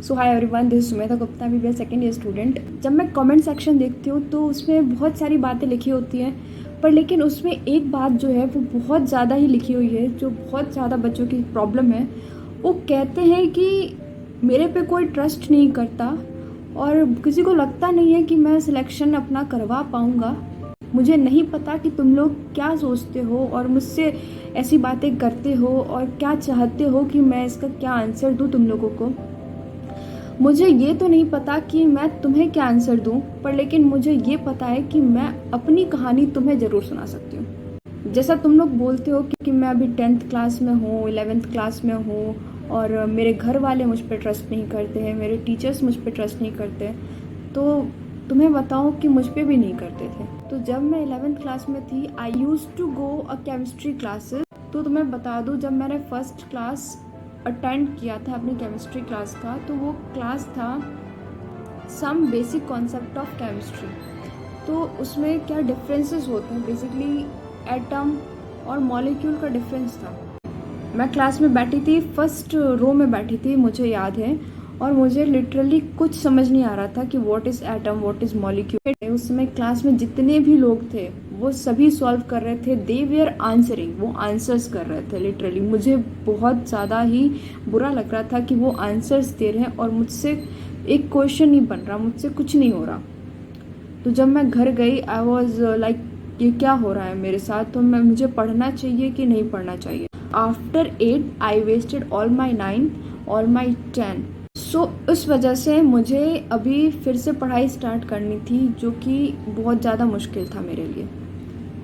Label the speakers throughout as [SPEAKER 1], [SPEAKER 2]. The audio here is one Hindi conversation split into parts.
[SPEAKER 1] So hi everyone, this is Sumedha Gupta, BBA second year student. जब मैं कमेंट सेक्शन देखती हूँ तो उसमें बहुत सारी बातें लिखी होती हैं, पर लेकिन उसमें एक बात जो है वो बहुत ज़्यादा ही लिखी हुई है, जो बहुत ज़्यादा बच्चों की प्रॉब्लम है। वो कहते हैं कि मेरे पे कोई ट्रस्ट नहीं करता और किसी को लगता नहीं है कि मैं सिलेक्शन अपना करवा पाऊँगा। मुझे नहीं पता कि तुम लोग क्या सोचते हो और मुझसे ऐसी बातें करते हो और क्या चाहते हो कि मैं इसका क्या आंसर दूँ तुम लोगों को। मुझे ये तो नहीं पता कि मैं तुम्हें क्या आंसर दूं, पर लेकिन मुझे ये पता है कि मैं अपनी कहानी तुम्हें ज़रूर सुना सकती हूँ। जैसा तुम लोग बोलते हो कि मैं अभी 10th क्लास में हूँ, 11th क्लास में हूँ और मेरे घर वाले मुझ पर ट्रस्ट नहीं करते हैं, मेरे टीचर्स मुझ पर ट्रस्ट नहीं करते, तो तुम्हें बताऊँ कि मुझ पर भी नहीं करते थे। तो जब मैं 11th क्लास में थी, I used to go a chemistry classes. तो तुम्हें बता दूँ, जब मैंने फर्स्ट क्लास अटेंड किया था अपनी केमिस्ट्री क्लास का, तो वो क्लास था some basic concept of chemistry. तो उसमें क्या डिफरेंसेस होते हैं, बेसिकली एटम और मॉलिक्यूल का डिफरेंस था। मैं क्लास में बैठी थी, फर्स्ट रो में बैठी थी, मुझे याद है, और मुझे लिटरली कुछ समझ नहीं आ रहा था कि what is atom, what is molecule. उस समय क्लास में जितने भी लोग थे वो सभी सॉल्व कर रहे थे, दे वेयर आंसरिंग, वो आंसर्स कर रहे थे। लिटरली मुझे बहुत ज़्यादा ही बुरा लग रहा था कि वो आंसर्स दे रहे हैं और मुझसे एक क्वेश्चन नहीं बन रहा, मुझसे कुछ नहीं हो रहा। तो जब मैं घर गई, आई वॉज लाइक ये क्या हो रहा है मेरे साथ, तो मुझे पढ़ना चाहिए कि नहीं पढ़ना चाहिए। After 8 I wasted all my 9, all my 10। So उस वजह से मुझे अभी फिर से पढ़ाई स्टार्ट करनी थी, जो कि बहुत ज़्यादा मुश्किल था मेरे लिए।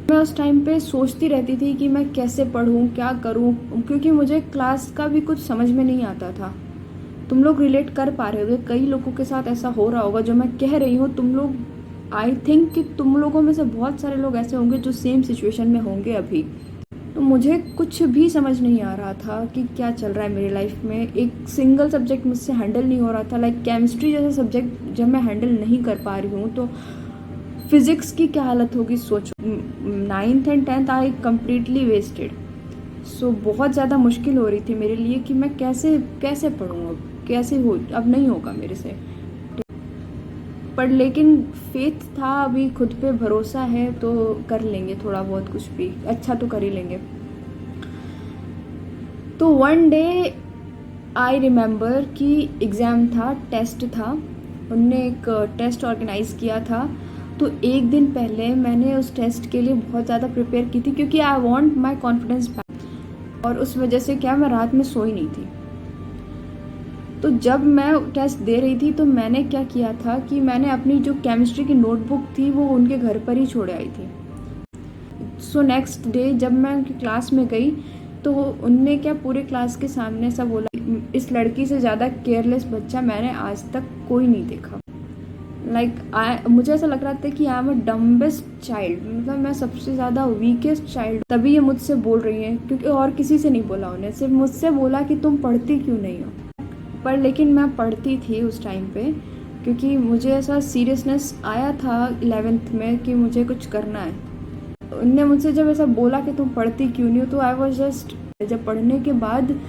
[SPEAKER 1] मैं उस टाइम पे सोचती रहती थी कि मैं कैसे पढूं, क्या करूं, क्योंकि मुझे क्लास का भी कुछ समझ में नहीं आता था। तुम लोग रिलेट कर पा रहे होगे, कई लोगों के साथ ऐसा हो रहा होगा जो मैं कह रही हूँ। तुम लोग, आई थिंक कि तुम लोगों में से बहुत सारे लोग ऐसे होंगे जो सेम सिचुएशन में होंगे अभी। तो मुझे कुछ भी समझ नहीं आ रहा था कि क्या चल रहा है मेरी लाइफ में। एक सिंगल सब्जेक्ट मुझसे हैंडल नहीं हो रहा था, लाइक केमिस्ट्री जैसा सब्जेक्ट जब मैं हैंडल नहीं कर पा रही हूँ तो फिजिक्स की क्या हालत होगी सोचो। 9th and 10th I completely wasted. So बहुत ज़्यादा मुश्किल हो रही थी मेरे लिए कि मैं कैसे कैसे पढूँ, अब कैसे हो, अब नहीं होगा मेरे से। पर लेकिन फेथ था, अभी खुद पे भरोसा है, तो कर लेंगे थोड़ा बहुत, कुछ भी अच्छा तो कर ही लेंगे। तो वन डे आई रिमेम्बर कि एग्ज़ाम था, टेस्ट था, उनने एक टेस्ट ऑर्गेनाइज किया था। तो एक दिन पहले मैंने उस टेस्ट के लिए बहुत ज़्यादा प्रिपेयर की थी, क्योंकि I want my confidence back, और उस वजह से क्या, मैं रात में सोई नहीं थी। तो जब मैं टेस्ट दे रही थी तो मैंने क्या किया था कि मैंने अपनी जो केमिस्ट्री की नोटबुक थी वो उनके घर पर ही छोड़ आई थी। सो नेक्स्ट डे जब मैं उनकी क्लास में गई तो उनने क्या पूरे क्लास के सामने सब बोला, इस लड़की से ज़्यादा केयरलेस बच्चा मैंने आज तक कोई नहीं देखा। मुझे ऐसा लग रहा था कि I am a dumbest child, मतलब मैं सबसे ज़्यादा वीकेस्ट चाइल्ड। तभी ये मुझसे बोल रही हैं, क्योंकि और किसी से नहीं बोला उन्हें, सिर्फ मुझसे बोला कि तुम पढ़ती क्यों नहीं हो। पर लेकिन मैं पढ़ती थी उस टाइम पे, क्योंकि मुझे ऐसा सीरियसनेस आया था 11th में कि मुझे कुछ करना है। उनने मुझसे जब ऐसा बोला कि तुम पढ़ती क्यों नहीं हो, तो आई वॉज जस्ट, जब पढ़ने के बाद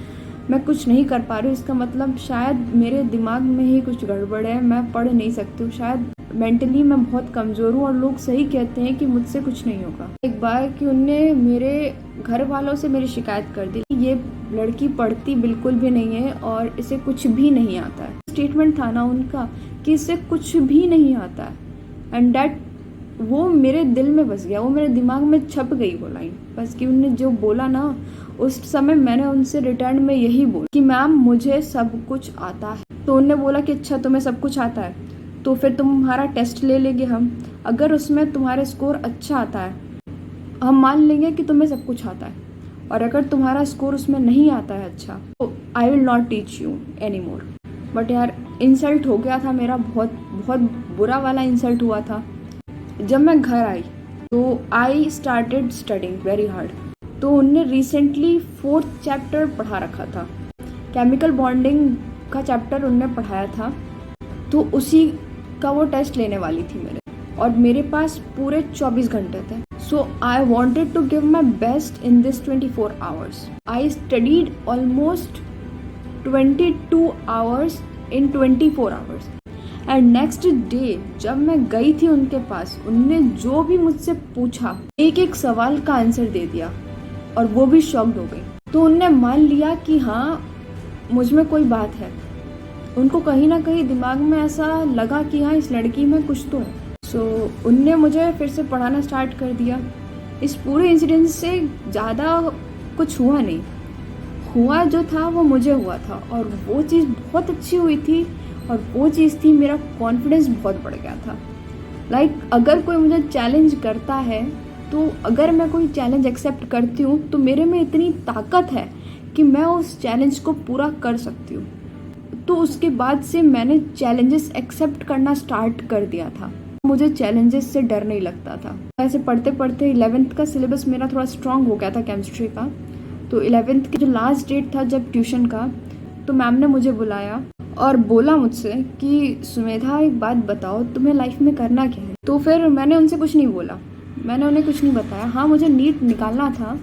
[SPEAKER 1] मैं कुछ नहीं कर पा रही हूँ, इसका मतलब शायद मेरे दिमाग में ही कुछ गड़बड़ है, मैं पढ़ नहीं सकती हूँ, शायद मेंटली मैं बहुत कमज़ोर हूँ और लोग सही कहते हैं कि मुझसे कुछ नहीं होगा। एक बार कि उनने मेरे घर वालों से मेरी शिकायत कर दी, ये लड़की पढ़ती बिल्कुल भी नहीं है और इसे कुछ भी नहीं आता है। स्टेटमेंट था ना उनका कि इसे कुछ भी नहीं आता है, एंड दैट वो मेरे दिल में बस गया, वो मेरे दिमाग में छप गई वो लाइन बस। कि उन्होंने जो बोला ना उस समय, मैंने उनसे रिटर्न में यही बोला कि मैम मुझे सब कुछ आता है। तो उन्होंने बोला कि अच्छा तुम्हें सब कुछ आता है, तो फिर तुम्हारा टेस्ट ले लेंगे हम, अगर उसमें तुम्हारे स्कोर अच्छा आता है हम मान लेंगे कि तुम्हें सब कुछ आता है, और अगर तुम्हारा स्कोर उसमें नहीं आता है अच्छा, तो I will not teach you any more. But यार इंसल्ट हो गया था मेरा, बहुत बहुत बुरा वाला इंसल्ट हुआ था। जब मैं घर आई तो I started studying very hard. तो उनने रिसेंटली 4th चैप्टर पढ़ा रखा था, केमिकल बॉन्डिंग का चैप्टर उनने पढ़ाया था, तो उसी का वो टेस्ट लेने वाली थी मेरे, और मेरे पास पूरे 24 घंटे थे। So I wanted to give my best in this 24 hours. I studied almost 22 hours in 24 hours. And next day जब मैं गई थी उनके पास, उनने जो भी मुझसे पूछा एक एक सवाल का आंसर दे दिया और वो भी शॉक्ड हो गई। तो उनने मान लिया कि हाँ मुझ में कोई बात है। उनको कहीं ना कहीं दिमाग में ऐसा लगा कि हाँ इस लड़की में कुछ तो है। सो उनने मुझे फिर से पढ़ाना स्टार्ट कर दिया। इस पूरे इंसिडेंट से ज़्यादा कुछ हुआ नहीं, हुआ जो था वो मुझे हुआ था और वो चीज़ बहुत अच्छी हुई थी। और वो चीज़ थी मेरा कॉन्फिडेंस बहुत बढ़ गया था। अगर कोई मुझे चैलेंज करता है, तो अगर मैं कोई चैलेंज एक्सेप्ट करती हूँ तो मेरे में इतनी ताकत है कि मैं उस चैलेंज को पूरा कर सकती हूँ। तो उसके बाद से मैंने चैलेंजेस एक्सेप्ट करना स्टार्ट कर दिया था। मुझे चैलेंजेस से डर नहीं लगता था। ऐसे पढ़ते पढ़ते 11th का सिलेबस मेरा थोड़ा स्ट्रांग हो गया था केमिस्ट्री का। तो 11th की जो लास्ट डेट था जब ट्यूशन का, तो मैम ने मुझे बुलाया और बोला मुझसे कि सुमेधा एक बात बताओ, तुम्हें लाइफ में करना क्या है। तो फिर मैंने उनसे कुछ नहीं बोला, मैंने उन्हें कुछ नहीं बताया। हाँ मुझे नीट निकालना था,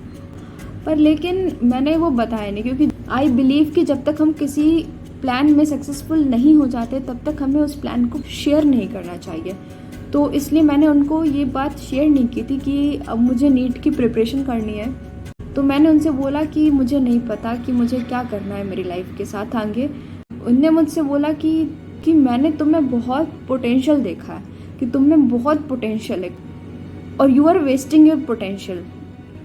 [SPEAKER 1] पर लेकिन मैंने वो बताया नहीं, क्योंकि आई बिलीव कि जब तक हम किसी प्लान में सक्सेसफुल नहीं हो जाते तब तक हमें उस प्लान को शेयर नहीं करना चाहिए। तो इसलिए मैंने उनको ये बात शेयर नहीं की थी कि अब मुझे नीट की प्रिपरेशन करनी है। तो मैंने उनसे बोला कि मुझे नहीं पता कि मुझे क्या करना है मेरी लाइफ के साथ आगे। उनने मुझसे बोला कि मैंने तुम्हें बहुत पोटेंशियल देखा है, कि तुम में बहुत पोटेंशियल है और you are wasting your potential,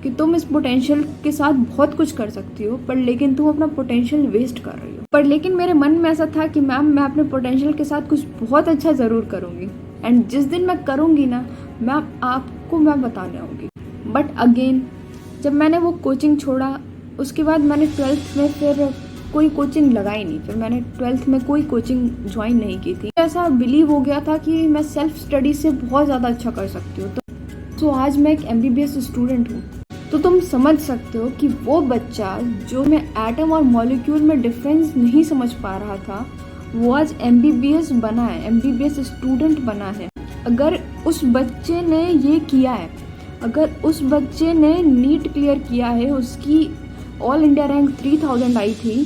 [SPEAKER 1] कि तुम इस पोटेंशियल के साथ बहुत कुछ कर सकती हो, पर लेकिन तुम अपना पोटेंशियल वेस्ट कर रही हो। पर लेकिन मेरे मन में ऐसा था कि मैम मैं अपने पोटेंशियल के साथ कुछ बहुत अच्छा ज़रूर करूँगी, एंड जिस दिन मैं करूँगी ना मैम आपको मैं बताने आऊँगी। बट अगेन जब मैंने वो कोचिंग छोड़ा, उसके बाद मैंने 12th में फिर कोई कोचिंग लगाई नहीं। फिर मैंने 12th में कोई कोचिंग ज्वाइन नहीं की थी। ऐसा बिलीव हो गया था कि मैं सेल्फ स्टडी से बहुत ज़्यादा अच्छा कर सकती हूँ। तो आज मैं एक MBBS स्टूडेंट हूँ। तो तुम समझ सकते हो कि वो बच्चा जो मैं एटम और मॉलिक्यूल में डिफरेंस नहीं समझ पा रहा था, वो आज MBBS बना है, MBBS स्टूडेंट बना है। अगर उस बच्चे ने ये किया है, अगर उस बच्चे ने नीट क्लियर किया है, उसकी ऑल इंडिया रैंक 3000 आई थी,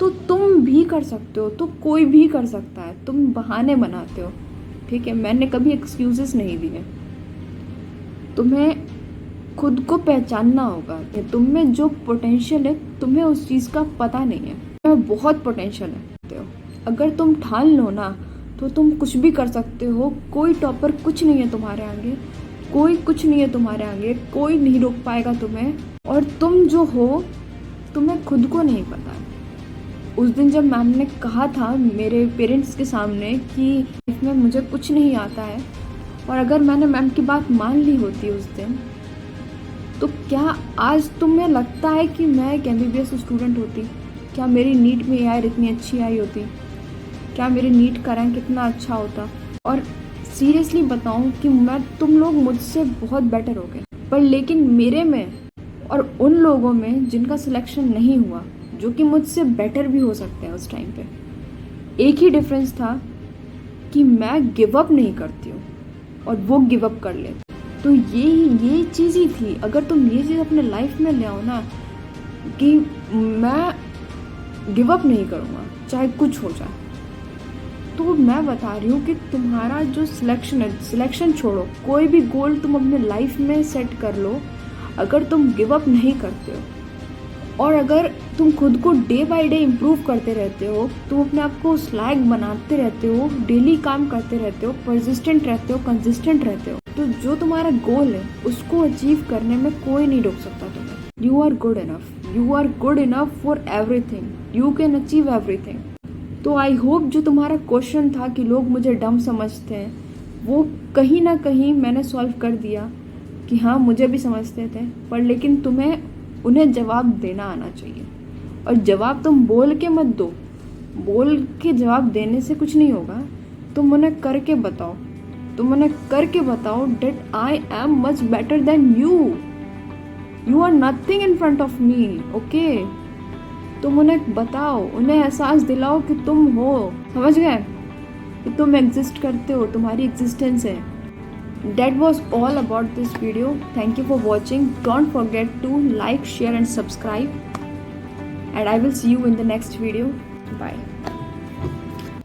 [SPEAKER 1] तो तुम भी कर सकते हो। तो कोई भी कर सकता है। तुम बहाने बनाते हो, ठीक है, मैंने कभी एक्सक्यूजेस नहीं दिए। तुम्हें खुद को पहचानना होगा कि तुम में जो पोटेंशियल है तुम्हें उस चीज़ का पता नहीं है। तुम्हें बहुत पोटेंशियल है। अगर तुम ठान लो ना तो तुम कुछ भी कर सकते हो। कोई टॉपर कुछ नहीं है तुम्हारे आगे, कोई कुछ नहीं है तुम्हारे आगे, कोई नहीं रोक पाएगा तुम्हें। और तुम जो हो तुम्हें खुद को नहीं पता। उस दिन जब मैम ने कहा था मेरे पेरेंट्स के सामने कि लाइफ में मुझे कुछ नहीं आता है, और अगर मैंने मैम की बात मान ली होती उस दिन, तो क्या आज तुम्हें लगता है कि मैं एक MBBS स्टूडेंट होती? क्या मेरी नीट में AR इतनी अच्छी आई होती? क्या मेरी नीट का रैंक इतना अच्छा होता? और सीरियसली बताऊं कि तुम लोग मुझसे बहुत बेटर हो गए, पर लेकिन मेरे में और उन लोगों में जिनका सिलेक्शन नहीं हुआ, जो कि मुझसे बेटर भी हो सकते हैं, उस टाइम पे एक ही डिफरेंस था कि मैं गिव अप नहीं करती हूँ और वो गिव अप कर लेते। तो ये चीज़ ही थी। अगर तुम ये चीज़ अपने लाइफ में ले आओ ना कि मैं गिव अप नहीं करूँगा चाहे कुछ हो जाए, तो मैं बता रही हूँ कि तुम्हारा जो सिलेक्शन है, सिलेक्शन छोड़ो, कोई भी गोल तुम अपने लाइफ में सेट कर लो। अगर तुम गिव अप नहीं करते हो और अगर तुम खुद को डे बाय डे इम्प्रूव करते रहते हो, तुम अपने आप को स्लैग बनाते रहते हो, डेली काम करते रहते हो, परसिस्टेंट रहते हो, कंसिस्टेंट रहते हो, तो जो तुम्हारा गोल है उसको अचीव करने में कोई नहीं रोक सकता तुम्हें। You are good enough, you are good enough for everything, you can achieve everything. तो आई होप जो तुम्हारा क्वेश्चन था कि लोग मुझे डम समझते हैं, वो कहीं ना कहीं मैंने सॉल्व कर दिया कि हाँ मुझे भी समझते थे, पर लेकिन तुम्हें उन्हें जवाब देना आना चाहिए। और जवाब तुम बोल के मत दो, बोल के जवाब देने से कुछ नहीं होगा। तुम उन्हें करके बताओ, तुम उन्हें करके बताओ that I am much better than you, you are nothing in front of me, okay. तुम उन्हें बताओ, उन्हें एहसास दिलाओ कि तुम हो, समझ गए, कि तुम एग्जिस्ट करते हो, तुम्हारी एग्जिस्टेंस है। That was all about this video. Thank you for watching. Don't forget to like, share and subscribe. And I will see you in the next video. Bye.